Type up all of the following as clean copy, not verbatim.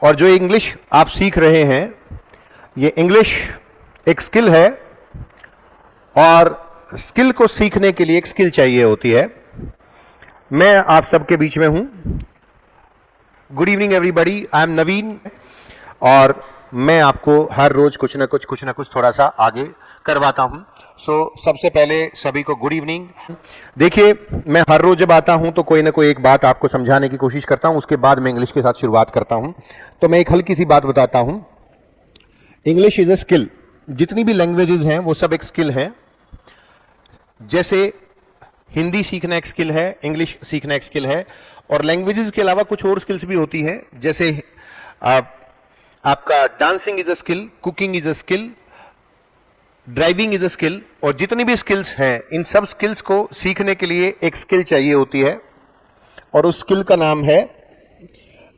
और जो इंग्लिश आप सीख रहे हैं, ये इंग्लिश एक स्किल है, और स्किल को सीखने के लिए एक स्किल चाहिए होती है। मैं आप सबके बीच में हूं। Good evening everybody, I am Naveen, और मैं आपको हर रोज कुछ ना कुछ थोड़ा सा आगे करवाता हूं। सबसे पहले सभी को गुड इवनिंग। देखिए, मैं हर रोज जब आता हूं तो कोई ना कोई एक बात आपको समझाने की कोशिश करता हूं, उसके बाद मैं इंग्लिश के साथ शुरुआत करता हूं। तो मैं एक हल्की सी बात बताता हूं। English is a skill. जितनी भी लैंग्वेजेस हैं वो सब एक स्किल है। जैसे हिंदी सीखना एक स्किल है, इंग्लिश सीखना एक स्किल है, और लैंग्वेजेस के अलावा कुछ और स्किल्स भी होती हैं। जैसे आपका dancing is a skill, cooking is a skill, driving is a skill, और जितनी भी स्किल्स हैं, इन सब स्किल्स को सीखने के लिए एक स्किल चाहिए होती है, और उस स्किल का नाम है,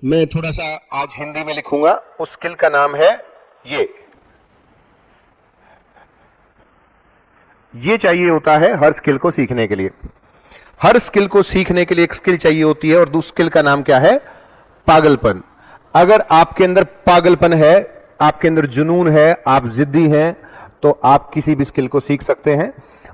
मैं थोड़ा सा आज हिंदी में लिखूंगा, उस स्किल का नाम है ये चाहिए होता है हर स्किल को सीखने के लिए। हर स्किल को सीखने के लिए एक स्किल चाहिए होती है, और उस स्किल का नाम क्या है? पागलपन। अगर आपके अंदर पागलपन है, आपके अंदर जुनून है, आप जिद्दी हैं, तो आप किसी भी स्किल को सीख सकते हैं।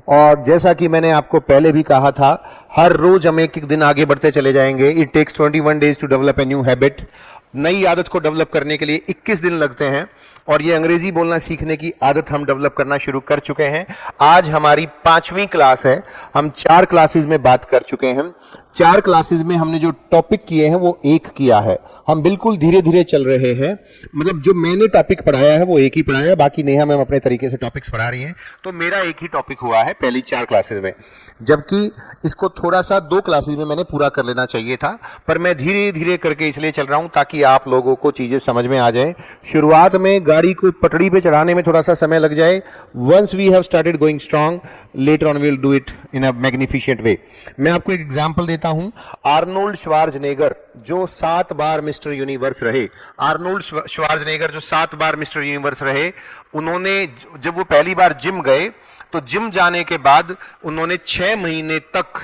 और जैसा कि मैंने आपको पहले भी कहा था, हर रोज हम एक एक दिन आगे बढ़ते चले जाएंगे। It takes 21 days to develop a new habit. नई आदत को डेवलप करने के लिए 21 दिन लगते हैं, और ये अंग्रेजी बोलना सीखने की आदत हम डेवलप करना शुरू कर चुके हैं। आज हमारी 5वीं क्लास है। हम 4 क्लासेस में बात कर चुके हैं। 4 क्लासेस में हमने जो टॉपिक किए हैं वो एक किया है। हम बिल्कुल धीरे धीरे चल रहे हैं, मतलब जो मैंने टॉपिक पढ़ाया है वो एक ही पढ़ाया है, बाकी नेहा मैम अपने तरीके से टॉपिक्स पढ़ा रही हैं। तो मेरा एक ही टॉपिक हुआ है पहली 4 क्लासेस में, जबकि इसको थोड़ा सा 2 क्लासेस में मैंने पूरा कर लेना चाहिए था, पर मैं धीरे धीरे करके इसलिए चल रहा हूं ताकि आप लोगों को चीजें समझ में आ जाए। शुरुआत में गाड़ी को पटड़ी पे चढ़ाने में थोड़ा सा समय लग जाए। Once we have started going strong, later on we will do it in a magnificent way. मैं आपको एक एग्जांपल देता हूं। आर्नोल्ड श्वार्ज़नेगर जो 7 बार मिस्टर यूनिवर्स रहे, आर्नोल्ड श्वार्ज़नेगर जो 7 बार मिस्टर यूनिवर्स रहे, उन्होंने जब वो पहली बार जिम गए, तो जिम जाने के बाद उन्होंने 6 महीने तक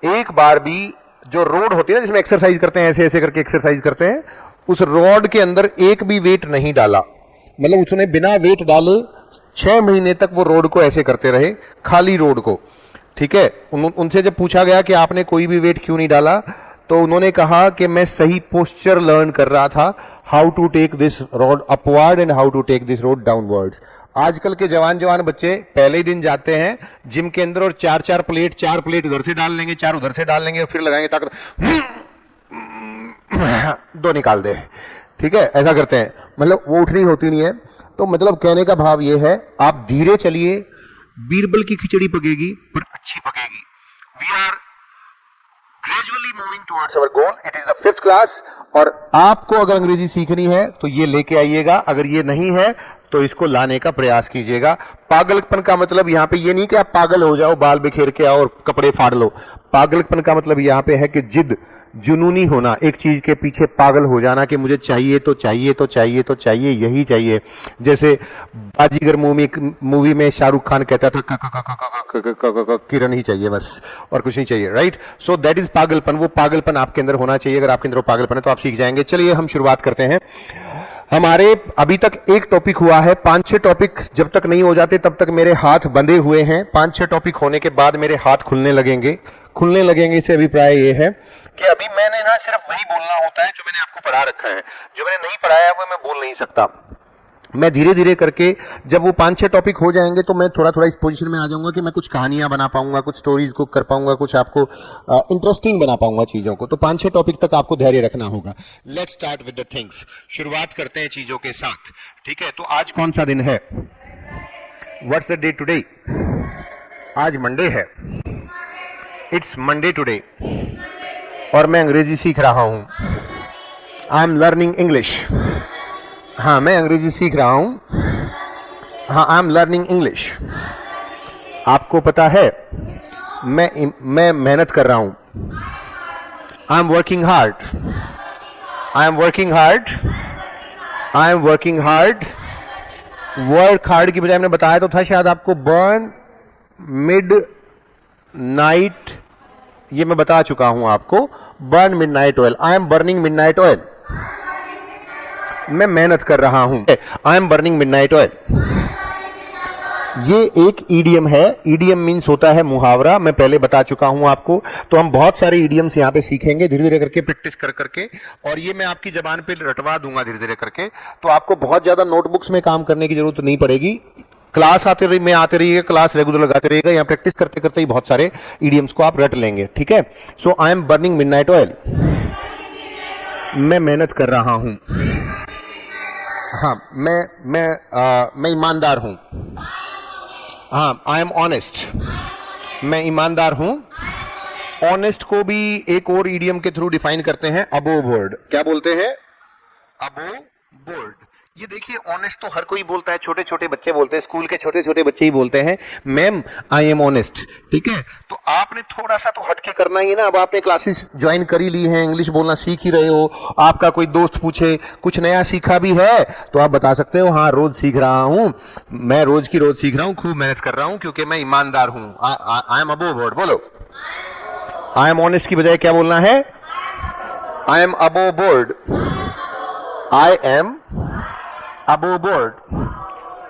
एक बार भी जो रोड होती है ना जिसमें एक्सरसाइज करते हैं, ऐसे ऐसे करके एक्सरसाइज करते हैं, उस रोड के अंदर एक भी वेट नहीं डाला। मतलब उसने बिना वेट डाले 6 महीने तक वो रोड को ऐसे करते रहे, खाली रोड को। ठीक है, उनसे जब पूछा गया कि आपने कोई भी वेट क्यों नहीं डाला, तो उन्होंने कहा कि मैं सही पोस्चर लर्न कर रहा था, how to take this road upward and how to take this road downwards. आजकल के जवान बच्चे पहले ही दिन जाते हैं जिम के अंदर और 4 प्लेट उधर से डाल लेंगे, 4 उधर से डाल लेंगे, और फिर लगाएंगे ताकत 2 निकाल दे। ठीक है, ऐसा करते हैं, मतलब वो उठनी होती नहीं है। तो मतलब कहने का भाव ये है, आप धीरे चलिए, बीरबल की खिचड़ी पकेगी पर अच्छी पकेगी। We are gradually moving towards our goal. It is the 5th class, और आपको अगर अंग्रेजी सीखनी है तो ये लेके आइएगा, अगर ये नहीं है तो इसको लाने का प्रयास कीजिएगा। पागलपन का मतलब यहां पे ये नहीं कि आप पागल हो जाओ, बाल बिखेर के आओ और कपड़े फाड़ लो। पागलपन का मतलब यहां पे है कि जिद, जुनूनी होना, एक चीज के पीछे पागल हो जाना कि मुझे चाहिए तो चाहिए तो चाहिए तो चाहिए, यही चाहिए। जैसे बाजीगर मूवी में शाहरुख खान कहता था किरण ही चाहिए बस, और कुछ नहीं चाहिए, राइट? सो दैट इज पागलपन। वो पागलपन आपके अंदर होना चाहिए। अगर आपके अंदर वो पागलपन है तो आप सीख जाएंगे। चलिए हम शुरुआत करते हैं। हमारे अभी तक एक टॉपिक हुआ है, 5-6 टॉपिक जब तक नहीं हो जाते तब तक मेरे हाथ बंधे हुए हैं। 5-6 टॉपिक होने के बाद मेरे हाथ खुलने लगेंगे। इससे अभिप्राय ये है कि अभी मैंने ना सिर्फ वही बोलना होता है जो मैंने आपको पढ़ा रखा है, जो मैंने नहीं पढ़ाया वो मैं बोल नहीं सकता। मैं धीरे धीरे करके जब वो 5-6 टॉपिक हो जाएंगे तो मैं थोड़ा थोड़ा इस पोजीशन में आ जाऊंगा कि मैं कुछ कहानियां बना पाऊंगा, कुछ स्टोरीज को कर पाऊंगा, कुछ आपको इंटरेस्टिंग बना पाऊंगा चीजों को। तो 5-6 टॉपिक तक आपको धैर्य रखना होगा। Let's start with the things. शुरुआत करते हैं चीजों के साथ। ठीक है, तो आज कौन सा दिन है? What's the day today? आज मंडे है। इट्स मंडे टुडे, और मैं अंग्रेजी सीख रहा हूं। I am learning English. हाँ, मैं अंग्रेजी सीख रहा हूं। हाँ, आई एम लर्निंग इंग्लिश। आपको पता है मैं मेहनत कर रहा हूं। I am working hard. I am working hard. I am working hard. Work hard की बजाय मैंने बताया तो था शायद आपको, बर्न मिड नाइट, ये मैं बता चुका हूं आपको, burn midnight oil. I am burning midnight oil. मैं मेहनत कर रहा हूं। I am burning midnight oil. ये एक ईडियम है। ईडियम मीन्स होता है मुहावरा। मैं पहले बता चुका हूं आपको। तो हम बहुत सारे ईडियम्स यहां पे सीखेंगे धीरे धीरे करके, प्रैक्टिस कर करके, और ये मैं आपकी जबान पे रटवा दूंगा धीरे धीरे करके। तो आपको बहुत ज्यादा नोटबुक्स में काम करने की जरूरत नहीं पड़ेगी। क्लास आते रहिएगा, क्लास रेगुलर लगाते रहिएगा। यहाँ प्रैक्टिस करते करते ही बहुत सारे ईडियम्स को आप रट लेंगे, ठीक है। So I am burning midnight oil. मैं मेहनत कर रहा हूं। हाँ, मैं ईमानदार हूं। हाँ, आई एम ऑनेस्ट। मैं ईमानदार हूं। ऑनेस्ट को भी एक और ईडियम के थ्रू डिफाइन करते हैं, अबोव बोर्ड। क्या बोलते हैं? Above board. ये देखिए, ऑनेस्ट तो हर कोई बोलता है, छोटे छोटे बच्चे बोलते हैं, स्कूल के छोटे छोटे बच्चे ही बोलते हैं, मैम आई एम ऑनेस्ट, ठीक है। तो आपने थोड़ा सा तो हटके करना ही है ना। अब आपने क्लासेस ज्वाइन कर ही ली हैं, इंग्लिश बोलना सीख ही रहे हो। आपका कोई दोस्त पूछे कुछ नया सीखा भी है तो आप बता सकते हो, हाँ रोज सीख रहा हूं, मैं रोज की रोज सीख रहा हूं, खूब मेहनत कर रहा हूं, क्योंकि मैं ईमानदार हूं। I am above board. बोलो, आई एम ऑनेस्ट की बजाय क्या बोलना है? I am above board. I am above board.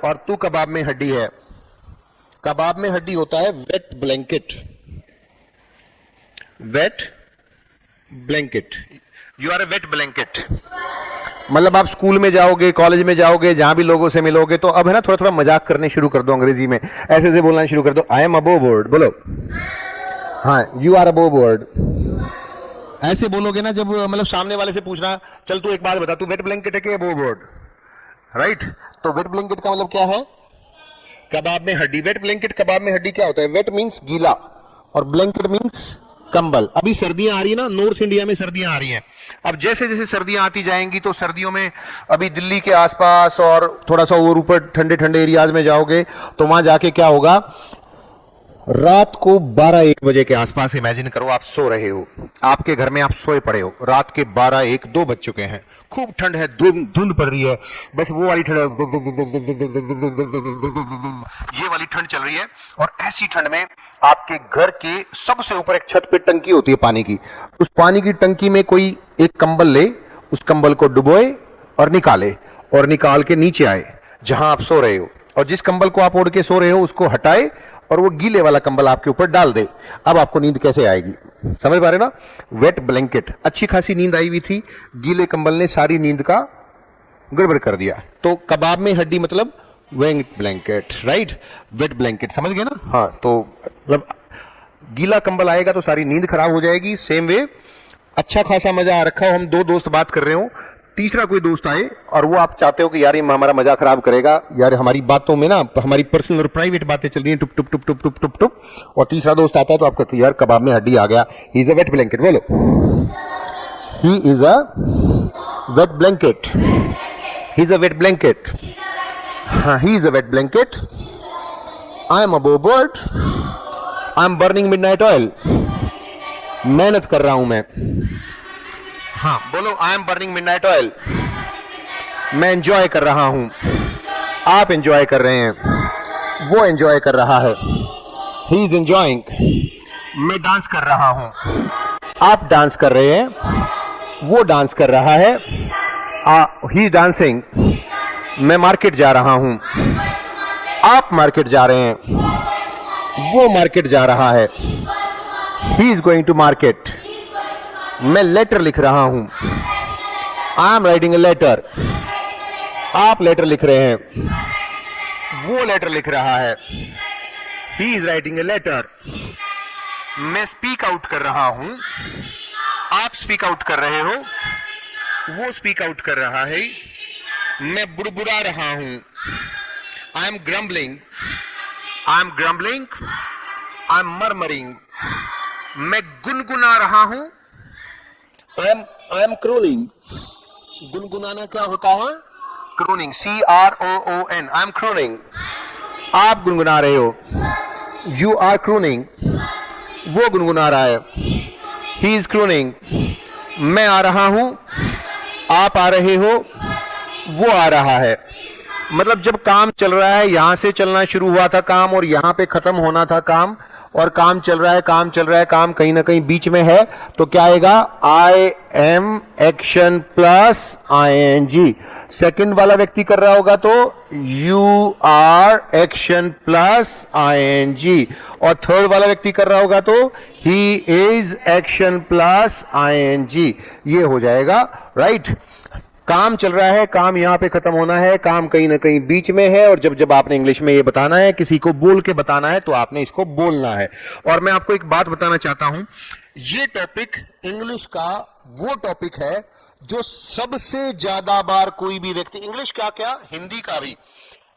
और तू कबाब में हड्डी है। कबाब में हड्डी होता है wet blanket. Wet blanket. You are a wet blanket. मतलब आप स्कूल में जाओगे, कॉलेज में जाओगे, जहां भी लोगों से मिलोगे, तो अब है ना, थोड़ा थोड़ा मजाक करने शुरू कर दो अंग्रेजी में, ऐसे ऐसे बोलना शुरू कर दो। आई एम अबोव बोर्ड। बोलो, हाँ, यू आर अबोव बोर्ड। ऐसे बोलोगे ना, जब मतलब सामने वाले से पूछना, चल तू एक बात बता, तू वेट ब्लैंकेट है कि अबोव बोर्ड? राइट। तो वेट ब्लैंकेट का मतलब क्या है? कबाब में हड्डी। वेट ब्लैंकेट, कबाब में हड्डी क्या होता है? वेट मींस गीला और ब्लैंकेट मींस कंबल। अभी सर्दियां आ रही है ना, नॉर्थ इंडिया में सर्दियां आ रही हैं। अब जैसे जैसे सर्दियां आती जाएंगी तो सर्दियों में अभी दिल्ली के आसपास और थोड़ा सा और ऊपर ठंडे ठंडे एरियाज में जाओगे तो वहां जाके क्या होगा, रात को 12-1 बजे के आसपास इमेजिन करो आप सो रहे हो, आपके घर में आप सोए पड़े हो, रात के 12-1-2 बज चुके हैं, खूब ठंड है, धुंध पड़ रही है, बस वो वाली ठंड, ये वाली ठंड चल रही है। और ऐसी ठंड में आपके घर के सबसे ऊपर एक छत पे टंकी होती है पानी की। उस पानी की टंकी में कोई एक कंबल ले, उस कंबल को डुबोए और निकाले, और निकाल के नीचे आए जहां आप सो रहे हो, और जिस कंबल को आप ओढ़ के सो रहे हो उसको हटाए और वो गीले वाला कंबल आपके ऊपर डाल दे। अब आपको नींद कैसे आएगी? समझ पा रहे ना? Wait blanket. अच्छी खासी नींद आई हुई थी, गीले कंबल ने सारी नींद का गड़बड़ कर दिया। तो कबाब में हड्डी मतलब wait blanket, right? Wait blanket, समझ गए ना? हाँ, तो मतलब गीला कंबल आएगा तो सारी नींद खराब हो जाएगी। सेम वे, अच्छा खासा मजा आ रखा हो, हम 2 दोस्त बात कर रहे हो, तीसरा कोई दोस्त आए और वो आप चाहते हो कि यार ये हमारा मजा खराब करेगा, यार हमारी बातों में ना हमारी पर्सनल और प्राइवेट बातें चल रही हैं, टुप टुप टुप टुप टुप टुप टुप, और तीसरा दोस्त आता है तो आप कहते हो यार कबाब में हड्डी आ गया, he is a wet blanket. बोलो, he is a wet blanket. He is a wet blanket. हाँ, he is a wet blanket. I am above board. I am burning midnight oil. मेहनत कर रहा हूं मैं। हाँ, बोलो, I am burning midnight oil. मैं एंजॉय कर रहा हूं। आप एंजॉय कर रहे हैं, वो एंजॉय कर रहा है, ही इज एंजॉइंग। मैं डांस कर रहा हूं, आप डांस कर रहे हैं, वो डांस कर रहा है, ही डांसिंग। मैं मार्केट जा रहा हूं, आप मार्केट जा रहे हैं, वो मार्केट जा रहा है, he is going to market. मैं लेटर लिख रहा हूं, I am writing a letter. आप लेटर लिख रहे हैं, वो लेटर लिख रहा है, he is writing a letter. मैं स्पीक आउट कर रहा हूं, आप स्पीक आउट कर रहे हो, वो स्पीक आउट कर रहा है। मैं बुड़बुड़ा रहा हूं, I M grumbling. I am grumbling. I am murmuring. मैं गुनगुना रहा हूं, आई एम क्रोनिंग। गुनगुनाना क्या होता है? क्रोनिंग, CROON। I am क्रोनिंग। आप गुनगुना रहे हो, यू आर क्रोनिंग। वो गुनगुना रहा है, ही इज क्रोनिंग। मैं आ रहा हूं, आप आ रहे हो, वो आ रहा है। मतलब जब काम चल रहा है, यहां से चलना शुरू हुआ था काम और यहां पे खत्म होना था काम, और काम चल रहा है, काम चल रहा है, काम कहीं ना कहीं बीच में है, तो क्या आएगा? I am action plus ing। Second वाला व्यक्ति कर रहा होगा तो you are action plus ing, और थर्ड वाला व्यक्ति कर रहा होगा तो he is action plus ing। ये हो जाएगा, राइट? काम चल रहा है, काम यहां पे खत्म होना है, काम कहीं ना कहीं बीच में है, और जब जब आपने इंग्लिश में ये बताना है, किसी को बोल के बताना है, तो आपने इसको बोलना है। और मैं आपको एक बात बताना चाहता हूं, ये टॉपिक इंग्लिश का वो टॉपिक है जो सबसे ज्यादा बार कोई भी व्यक्ति, इंग्लिश का क्या, हिंदी का भी,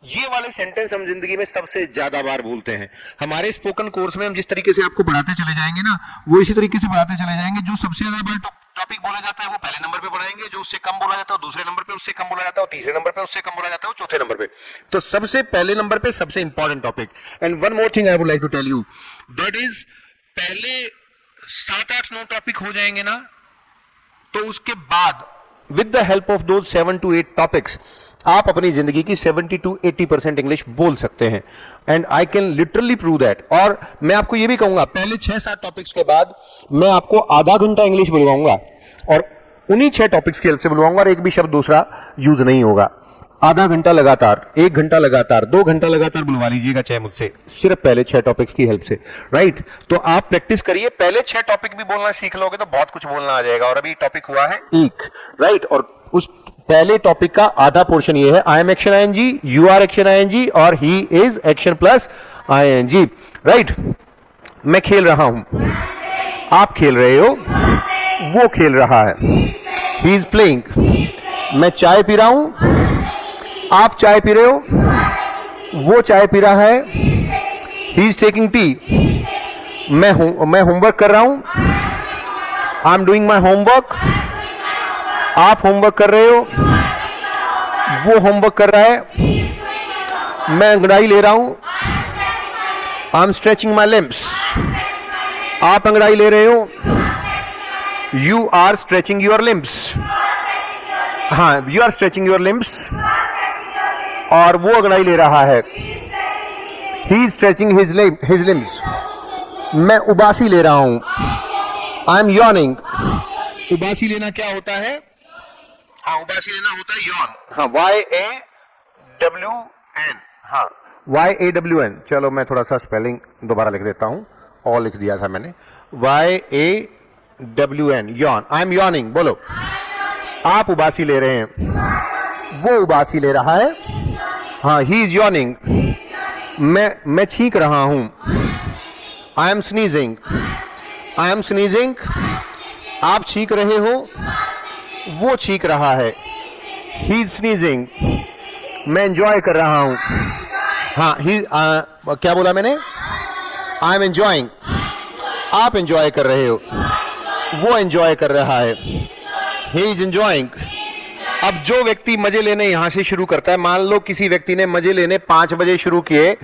ये वाले सेंटेंस हम जिंदगी में सबसे ज्यादा बार बोलते हैं। हमारे स्पोकन कोर्स में हम जिस तरीके से आपको पढ़ाते चले जाएंगे ना, वो इसी तरीके से पढ़ाते चले जाएंगे। जो सबसे ज्यादा बार टॉपिक बोला जाता है वो पहले नंबर पे पढ़ाएंगे, जो उससे कम बोला जाता है दूसरे नंबर पे, उससे कम बोला जाता है तीसरे नंबर पे, उससे कम बोला जाता है चौथे नंबर पे। तो सबसे पहले नंबर पे सबसे important topic. And one more thing I would like to tell you, that is, पहले 7-8-9 टॉपिक हो जाएंगे ना, तो उसके बाद with the help of those 7 to 8 topics आप अपनी जिंदगी की 70 to 80% इंग्लिश बोल सकते हैं। And I can literally prove that. और मैं आपको ये भी कहूंगा, पहले 6-7 टॉपिक्स के बाद मैं आपको आधा घंटा इंग्लिश बुलवाऊंगा, और उन्हीं 6 टॉपिक्स की हेल्प से बुलवाऊंगा, और एक भी शब्द दूसरा यूज नहीं होगा। आधा घंटा लगातार, 1 घंटा लगातार, 2 घंटा लगातार बुलवा लीजिएगा चाहे मुझसे, सिर्फ पहले 6 टॉपिक्स की हेल्प से, राइट? तो आप प्रैक्टिस करिए, पहले 6 टॉपिक भी बोलना सीख लोगे तो बहुत कुछ बोलना आ जाएगा। और अभी टॉपिक हुआ है 1, राइट? और उस पहले टॉपिक का आधा पोर्शन ये है, I am action ing, you are action ing, और he is action plus ing, right? मैं खेल रहा हूं, आप खेल रहे हो, वो खेल रहा है, ही इज प्लेइंग। मैं चाय पी रहा हूं, आप चाय पी रहे हो, वो चाय पी रहा है, ही इज टेकिंग टी। मैं होमवर्क कर रहा हूं, I am doing my homework, आप होमवर्क कर रहे हो, वो होमवर्क कर रहा है। मैं अंगड़ाई ले रहा हूं, I am stretching my limbs, आप अंगड़ाई ले रहे हो, you are stretching your limbs. हाँ, you are stretching your limbs, और वो अंगड़ाई ले रहा है, he is stretching his limbs. मैं उबासी ले रहा हूं, आई एम यॉर्निंग। उबासी लेना क्या होता है? हाँ, उबासी लेना होता है यॉन। हाँ, YAWN। हाँ, YAWN। चलो मैं थोड़ा सा स्पेलिंग दोबारा लिख देता हूं, और लिख दिया था मैंने, YAWN, Yon. I am yawning, बोलो। आप उबासी ले रहे हैं, वो उबासी ले रहा है। हाँ, ही इज यॉर्निंग। मैं छींक रहा हूं, I M sneezing, I am sneezing. आप छींक रहे हो, वो छींक रहा है, ही इज स्नीजिंग। मैं एंजॉय कर रहा हूं, हाँ, क्या बोला मैंने? I am enjoying. आप एंजॉय कर रहे हो, वो एंजॉय कर रहा है, ही इज एंजॉइंग। अब जो व्यक्ति मजे लेने यहां से शुरू करता है, मान लो किसी व्यक्ति ने मजे लेने 5 बजे शुरू किए,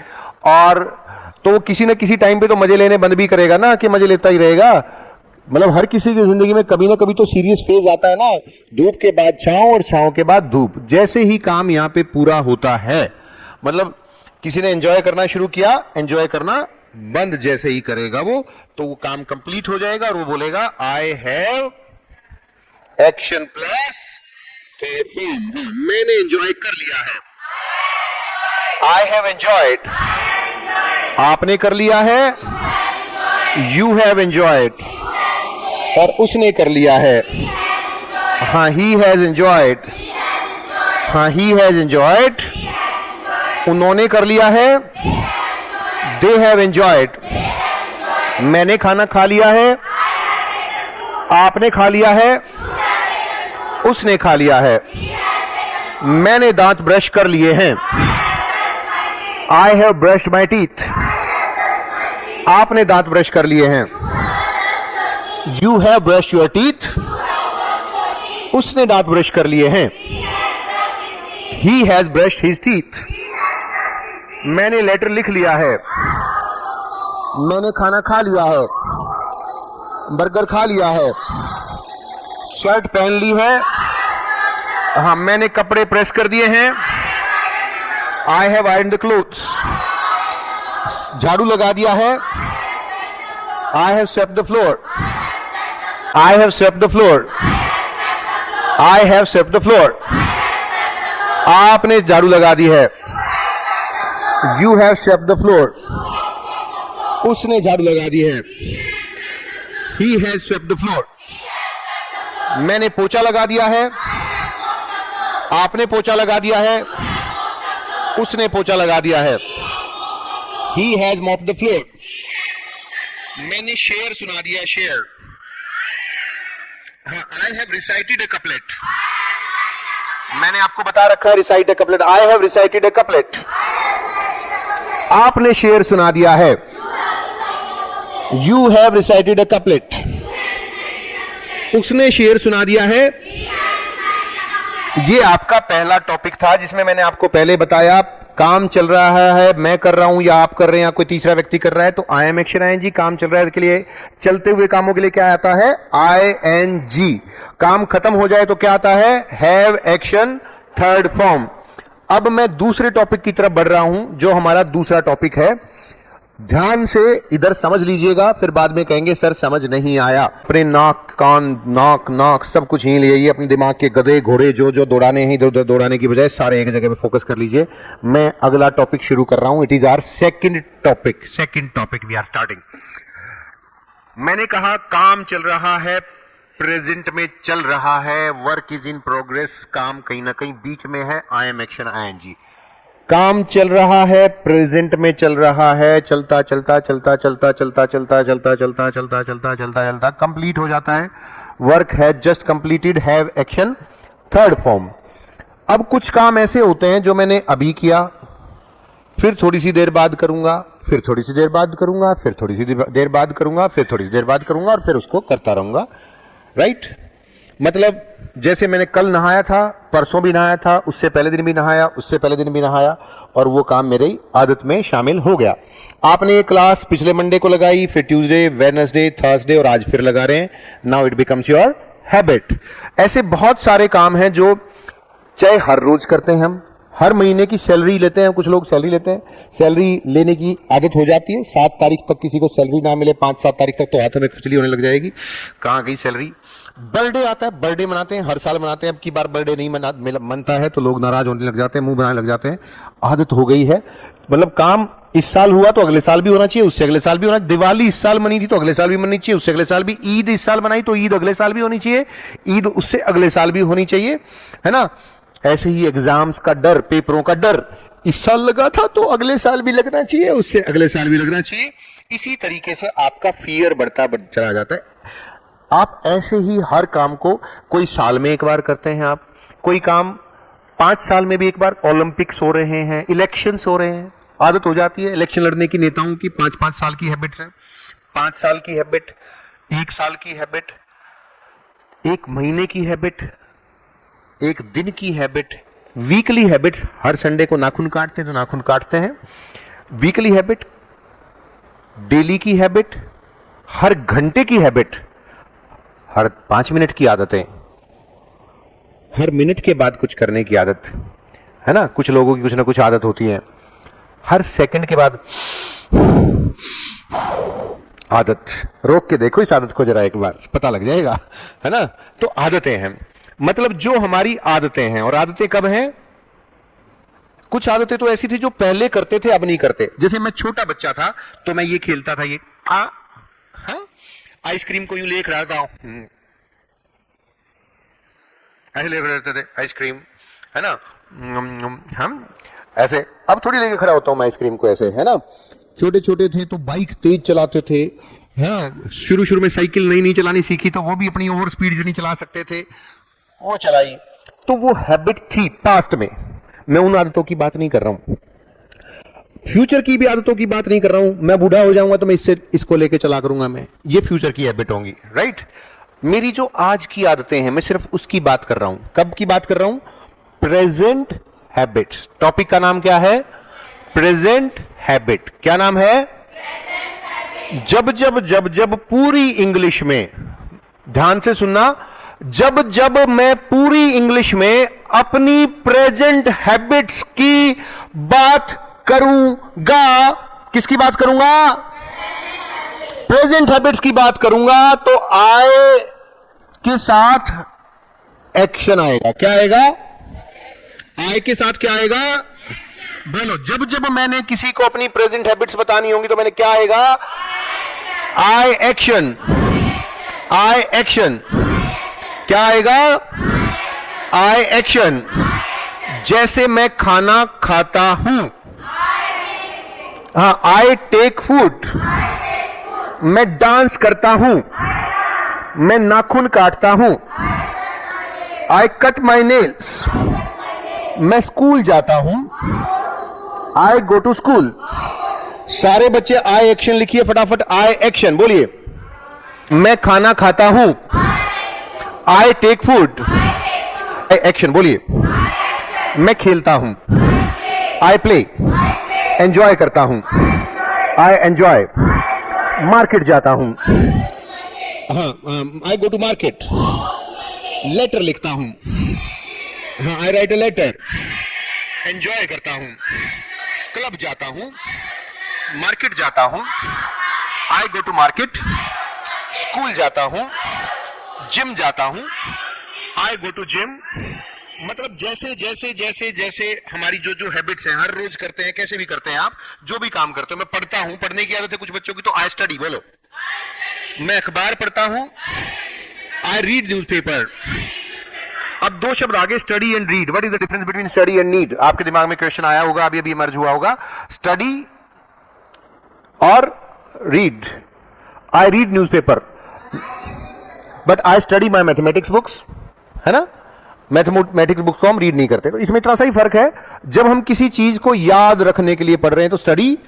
और तो वो किसी न किसी टाइम पे तो मजे लेने बंद भी करेगा ना, कि मजे लेता ही रहेगा। मतलब हर किसी की जिंदगी में कभी ना कभी तो सीरियस फेज आता है ना, धूप के बाद छांव और छांव के बाद धूप। जैसे ही काम यहाँ पे पूरा होता है, मतलब किसी ने एंजॉय करना शुरू किया, एंजॉय करना बंद जैसे ही करेगा वो, तो वो काम कंप्लीट हो जाएगा, और वो बोलेगा आई हैव एक्शन प्लस मैंने एंजॉय कर लिया है। आई हैव एंजॉयड, आपने कर लिया है, यू हैव एंजॉयड, और उसने कर लिया है। हाँ, ही हैज एंजॉयड, हाँ, ही हैज एंजॉयड। उन्होंने कर लिया है, दे हैव एंजॉयड। मैंने खाना खा लिया है, आपने खा लिया है, उसने खा लिया है। मैंने दांत ब्रश कर लिए हैं, I have brushed my teeth. आपने दांत ब्रश कर लिए हैं, you have brush your teeth. उसने दांत ब्रश कर लिए हैं, he has brushed his teeth. मैंने लेटर लिख लिया है, मैंने खाना खा लिया है, बर्गर खा लिया है, शर्ट पहन ली है, हाँ, मैंने कपड़े प्रेस कर दिए हैं, I have ironed the clothes. झाड़ू लगा दिया है, I have swept the floor. I have swept the floor. I have swept the floor. आपने झाड़ू लगा दी है. You have swept the floor. उसने झाड़ू लगा दी है. He has swept the floor. मैंने पोछा लगा दिया है. आपने पोछा लगा दिया है. उसने पोछा लगा दिया है. He has mopped the floor. मैंने शेर सुना दिया. शेर. I have recited a couplet. मैंने आपको बता रखा है recite a couplet. I have recited a couplet. आपने शेर सुना दिया है. You have recited a couplet. उसने शेर सुना दिया है. ये आपका पहला टॉपिक था जिसमें मैंने आपको पहले बताया काम चल रहा है, मैं कर रहा हूं या आप कर रहे हैं या कोई तीसरा व्यक्ति कर रहा है तो आई एम एक्शन आईएनजी. काम चल रहा है के लिए, चलते हुए कामों के लिए क्या आता है? आईएनजी. काम खत्म हो जाए तो क्या आता है? Have action third form. अब मैं दूसरे टॉपिक की तरफ बढ़ रहा हूं जो हमारा दूसरा टॉपिक है. ध्यान से इधर समझ लीजिएगा, फिर बाद में कहेंगे सर समझ नहीं आया. अपने नाक कान नाक नाक सब कुछ यहीं ले आइए. अपने दिमाग के गधे घोड़े जो जो दौड़ाने हैं इधर उधर दौड़ाने की बजाय सारे एक जगह पे फोकस कर लीजिए. मैं अगला टॉपिक शुरू कर रहा हूं. It is our second topic we are starting. मैंने कहा काम चल रहा है, प्रेजेंट में चल रहा है, वर्क इज इन प्रोग्रेस. काम कहीं ना कहीं बीच में है. I am action ING. काम चल रहा है, प्रेजेंट में चल रहा है, चलता चलता चलता चलता चलता चलता चलता चलता चलता चलता चलता चलता कंप्लीट हो जाता है. Work has just completed. Have action third form. अब कुछ काम ऐसे होते हैं जो मैंने अभी किया, फिर थोड़ी सी देर बाद करूंगा, फिर थोड़ी सी देर बाद करूंगा, फिर थोड़ी सी देर बाद करूंगा, फिर थोड़ी सी देर बाद करूंगा और फिर उसको करता रहूंगा. राइट? मतलब जैसे मैंने कल नहाया था, परसों भी नहाया था, उससे पहले दिन भी नहाया, उससे पहले दिन भी नहाया और वो काम मेरी आदत में शामिल हो गया. आपने ये क्लास पिछले मंडे को लगाई, फिर ट्यूसडे, वेडनेसडे, थर्सडे और आज फिर लगा रहे हैं. Now it becomes your habit. ऐसे बहुत सारे काम हैं जो चाहे हर रोज करते हैं, हम हर महीने की सैलरी लेते हैं. कुछ लोग सैलरी लेते हैं, सैलरी लेने की आदत हो जाती है. 7 तारीख तक किसी को सैलरी ना मिले, 5-7 तारीख तक तो हाथों में खुजली होने लग जाएगी. कहाँ गई सैलरी? बर्थडे आता है, बर्थडे मनाते हैं, हर साल मनाते हैं. अब की बार बर्थडे नहीं मनता है तो लोग नाराज होने लग जाते हैं, मुंह बनाने लग जाते हैं. आदत हो गई है. मतलब काम इस साल हुआ तो अगले साल भी होना चाहिए, उससे अगले साल भी होना. दिवाली इस साल मनी थी तो अगले साल भी मननी चाहिए, उससे अगले साल भी. ईद इस साल मनाई तो ईद अगले साल भी होनी चाहिए, ईद उससे अगले साल भी होनी चाहिए, है ना? ऐसे ही एग्जाम्स का डर, पेपरों का डर, इस साल लगा था तो अगले साल भी लगना चाहिए, उससे अगले साल भी लगना चाहिए. इसी तरीके से आपका फियर बढ़ता चला जाता है. आप ऐसे ही हर काम को कोई साल में एक बार करते हैं, आप कोई काम 5 साल में भी एक बार. ओलंपिक्स हो रहे हैं, इलेक्शंस हो रहे हैं, आदत हो जाती है इलेक्शन लड़ने की. नेताओं की 5-5 साल की हैबिट्स हैं. 5 साल की हैबिट, 1 साल की हैबिट, 1 महीने की हैबिट, 1 दिन की हैबिट, वीकली हैबिट्स. हर संडे को नाखून काटते हैं तो नाखून काटते हैं. वीकली हैबिट, डेली की हैबिट, हर घंटे की हैबिट, हर 5 मिनट की आदतें, हर मिनट के बाद कुछ करने की आदत, है ना? कुछ लोगों की कुछ ना कुछ आदत होती है. हर सेकंड के बाद आदत. रोक के देखो इस आदत को जरा एक बार, पता लग जाएगा, है ना? तो आदतें हैं, मतलब जो हमारी आदतें हैं. और आदतें कब हैं? कुछ आदतें तो ऐसी थी जो पहले करते थे अब नहीं करते. जैसे मैं छोटा बच्चा था तो मैं ये खेलता था, ये आइसक्रीम को यूं ले खड़ा था, ऐसे ले खड़े थे आइसक्रीम, है ना? हम ऐसे. अब थोड़ी लेके खड़ा होता हूं मैं आइसक्रीम को ऐसे, है ना? छोटे छोटे थे तो बाइक तेज चलाते थे, है. शुरू में साइकिल नई चलानी सीखी तो वो भी अपनी ओवर स्पीड से नहीं चला सकते थे, वो चलाई. तो वो हैबिट थी पास्ट में. मैं उन आदतों की बात नहीं कर रहा हूं, फ्यूचर की भी आदतों की बात नहीं कर रहा हूं. मैं बूढ़ा हो जाऊंगा तो मैं इसको लेके चला करूंगा, मैं ये फ्यूचर की हैबिट होंगी. राइट? मेरी जो आज की आदतें हैं मैं सिर्फ उसकी बात कर रहा हूं. कब की बात कर रहा हूं? Present habits. टॉपिक का नाम क्या है? Present habit. क्या नाम है? जब जब जब जब पूरी इंग्लिश में, ध्यान से सुनना, जब जब मैं पूरी इंग्लिश में अपनी प्रेजेंट हैबिट्स की बात करूंगा. किसकी बात करूंगा? प्रेजेंट हैबिट्स की बात करूंगा तो आई के साथ एक्शन आएगा। क्या आएगा? आई के साथ क्या आएगा? बोलो। जब जब मैंने किसी को अपनी प्रेजेंट हैबिट्स बतानी होंगी तो मैंने क्या आएगा? आई एक्शन। आई एक्शन। क्या आएगा? आई एक्शन। जैसे मैं खाना खाता हूं, हाँ, आई टेक फूड। मैं डांस करता हूं, मैं नाखून काटता हूं, आई कट माई नेल्स। मैं स्कूल जाता हूं, आई गो टू स्कूल। सारे बच्चे आई एक्शन लिखिए फटाफट। आई एक्शन बोलिए। मैं खाना खाता हूं, I take food. I action बोलिए। मैं खेलता हूं, आई प्ले। एंजॉय करता हूं, आई एंजॉय। मार्केट जाता हूं, हाँ, आई गो टू मार्केट। लेटर लिखता हूं, हाँ, आई राइट अ लेटर। एंजॉय करता हूं, क्लब जाता हूं, मार्केट जाता हूं, आई गो टू मार्केट। स्कूल जाता हूं, जिम जाता हूं, आई गो टू जिम। मतलब जैसे जैसे जैसे जैसे हमारी जो जो हैबिट्स हैं, हर रोज करते हैं, कैसे भी करते हैं, आप जो भी काम करते हो। मैं पढ़ता हूं, पढ़ने की आदत है कुछ बच्चों की, तो आई स्टडी बोलो। मैं अखबार पढ़ता हूं, आई रीड न्यूज़पेपर। अब दो शब्द आगे, study and read. What is the difference between study and need? आपके दिमाग में क्वेश्चन आया होगा, अभी अभी इमर्ज हुआ होगा। स्टडी और read. I read newspaper but I study my mathematics books, है ना। मैथमेटिक्स बुक्स को हम रीड नहीं करते। तो इसमें इतना सा ही फर्क है। जब हम किसी चीज को याद रखने के लिए पढ़ रहे हैं तो स्टडी,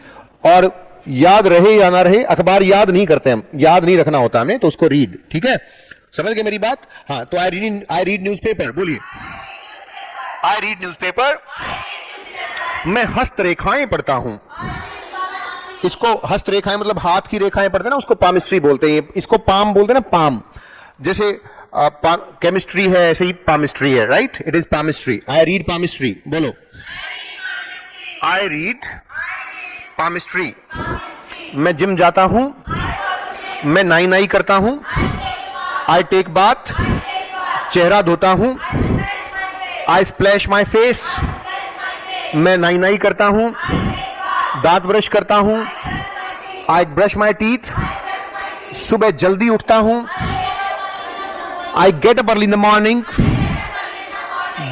और याद रहे या ना रहे, अखबार याद नहीं करते हम, याद नहीं रखना होता हमें, तो उसको रीड। ठीक है, समझ गए मेरी बात? हाँ, तो आई रीड न्यूज़पेपर बोलिए। I read newspaper. मैं हस्तरेखाएं पढ़ता हूं। इसको हस्तरेखाएं मतलब हाथ की रेखाएं पढ़ते हैं ना, उसको पामिस्ट्री बोलते हैं। इसको पाम बोलते हैं ना, पाम। जैसे केमिस्ट्री है, ऐसे ही पामिस्ट्री है, right? It is palmistry. I read palmistry बोलो। I read palmistry. मैं जिम जाता हूं, मैं नाई नाई करता हूं, आई टेक बाथ। चेहरा धोता हूं, आई स्प्लैश माई फेस। मैं नाई नाई करता हूं, दांत ब्रश करता हूं, आई ब्रश माई टीथ। सुबह जल्दी उठता हूं, I get up early in the morning.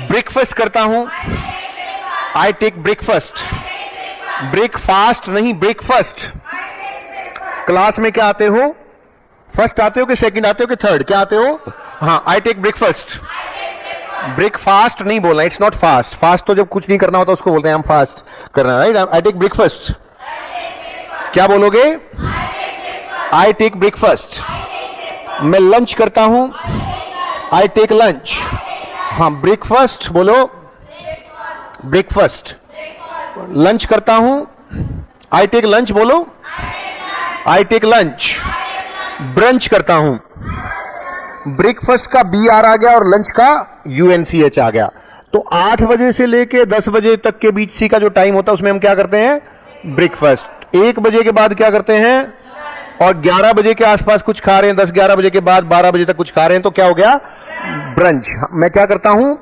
Breakfast करता हूं, आई टेक ब्रेकफास्ट। ब्रेकफास्ट नहीं, ब्रेकफास्ट। क्लास में क्या आते हो? फर्स्ट आते हो कि सेकंड आते हो कि थर्ड? क्या आते हो? हाँ, आई टेक ब्रेकफास्ट। ब्रेकफास्ट नहीं बोलना, इट्स नॉट फास्ट। फास्ट तो जब कुछ नहीं करना होता उसको बोलते हैं हम फास्ट करना, राइट? आई टेक ब्रेकफास्ट। क्या बोलोगे? I take breakfast. मैं लंच करता हूं, आई टेक लंच। हाँ, ब्रेकफास्ट बोलो, ब्रेकफास्ट। लंच करता हूं, आई टेक लंच बोलो, आई टेक लंच। ब्रंच करता हूं, ब्रेकफास्ट का BR आ गया और लंच का UNCH आ गया। तो 8 बजे से लेके 10 बजे तक के बीच सी का जो टाइम होता है उसमें हम क्या करते हैं? ब्रेकफास्ट। 1 बजे के बाद क्या करते हैं? और 11 बजे के आसपास कुछ खा रहे हैं, 10-11 बजे के बाद 12 बजे तक कुछ खा रहे हैं, तो क्या हो गया? ब्रंच। मैं क्या करता हूं?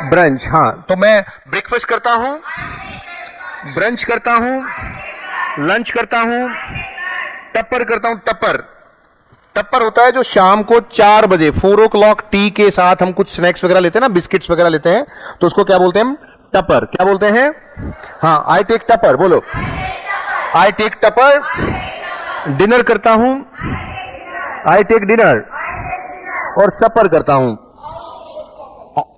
ब्रंच। हाँ, तो मैं ब्रेकफास्ट करता हूं, ब्रंच करता हूं, लंच करता हूं, टप्पर करता हूं। टप्पर टप्पर होता है जो शाम को 4 बजे 4 o'clock टी के साथ हम कुछ स्नैक्स वगैरह लेते हैं ना, बिस्किट्स वगैरह लेते हैं, तो उसको क्या बोलते हैं हम? टप्पर। क्या बोलते हैं? हाँ, आई टेक टप्पर बोलो। I take टप्पर। डिनर करता हूं, आई टेक डिनर। और सपर करता हूं।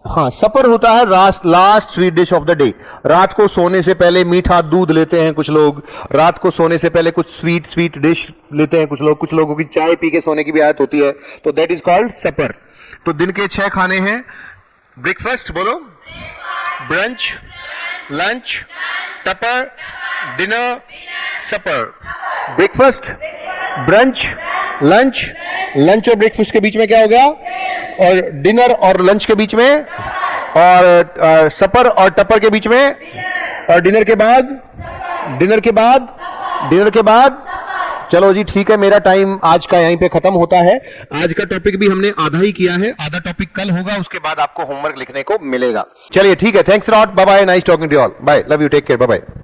हाँ, सपर होता है last sweet dish of the day. रात को सोने से पहले मीठा दूध लेते हैं कुछ लोग, रात को सोने से पहले कुछ स्वीट डिश लेते हैं कुछ लोग, कुछ लोगों की चाय पी के सोने की भी आदत होती है, तो दैट इज कॉल्ड सपर। तो दिन के 6 खाने हैं। ब्रेकफास्ट बोलो, ब्रंच, लंच, टपर, डिनर, सपर। ब्रेकफास्ट, ब्रंच, लंच, लंच और ब्रेकफास्ट के बीच में क्या हो गया? और डिनर और लंच के बीच में, और सपर और टपर के बीच में, और डिनर के बाद, डिनर के बाद, डिनर के बाद चलो जी ठीक है, मेरा टाइम आज का यहीं पे खत्म होता है। आज का टॉपिक भी हमने आधा ही किया है, आधा टॉपिक कल होगा, उसके बाद आपको होमवर्क लिखने को मिलेगा। चलिए ठीक है, thanks lot, bye bye, nice talking to all, bye, love you, take care, bye bye.